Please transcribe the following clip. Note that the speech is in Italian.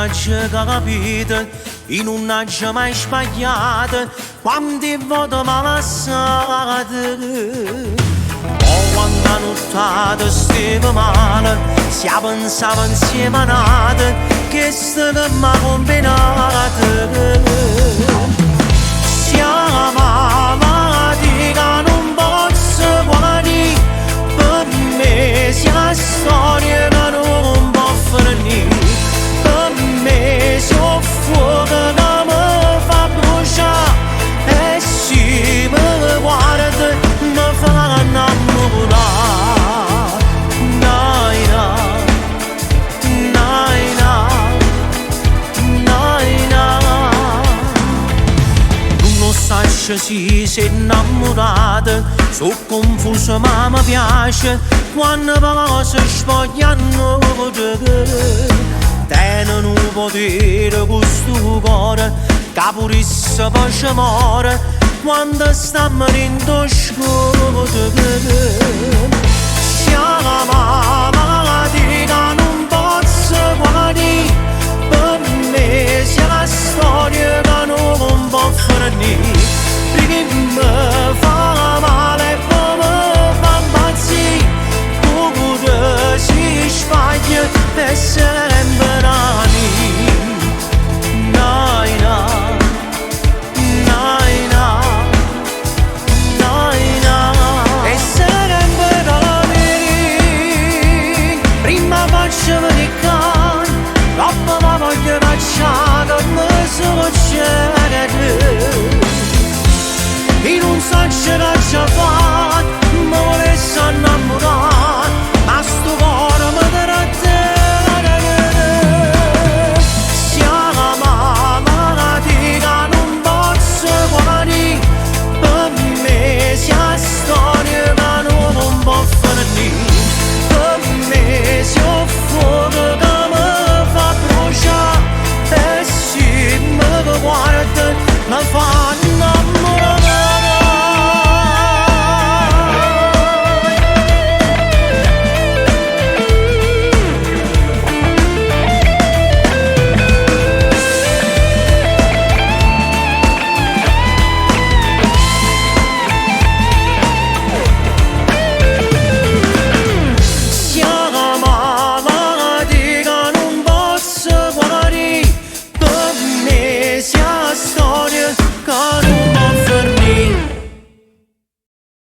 c'è capito, in una c'è mai sbagliato, quante volte mi ha lasciato. Oh, quando la nottata stava male, si pensava insieme a nata, che stava mi combinato. Siamo amati che non posso guarire, per me sia una storia che non può finire. Per me sia fuoco che mi fa bruciare, e se mi guarda mi fa innamorare. Naina, naina, naina. Tu non sai se si sei innamorata, sono confuso ma mi piace quando cose spogliano. Tenono un potere questo cuore, che pure se poi ci muore quando sta morendo scuro.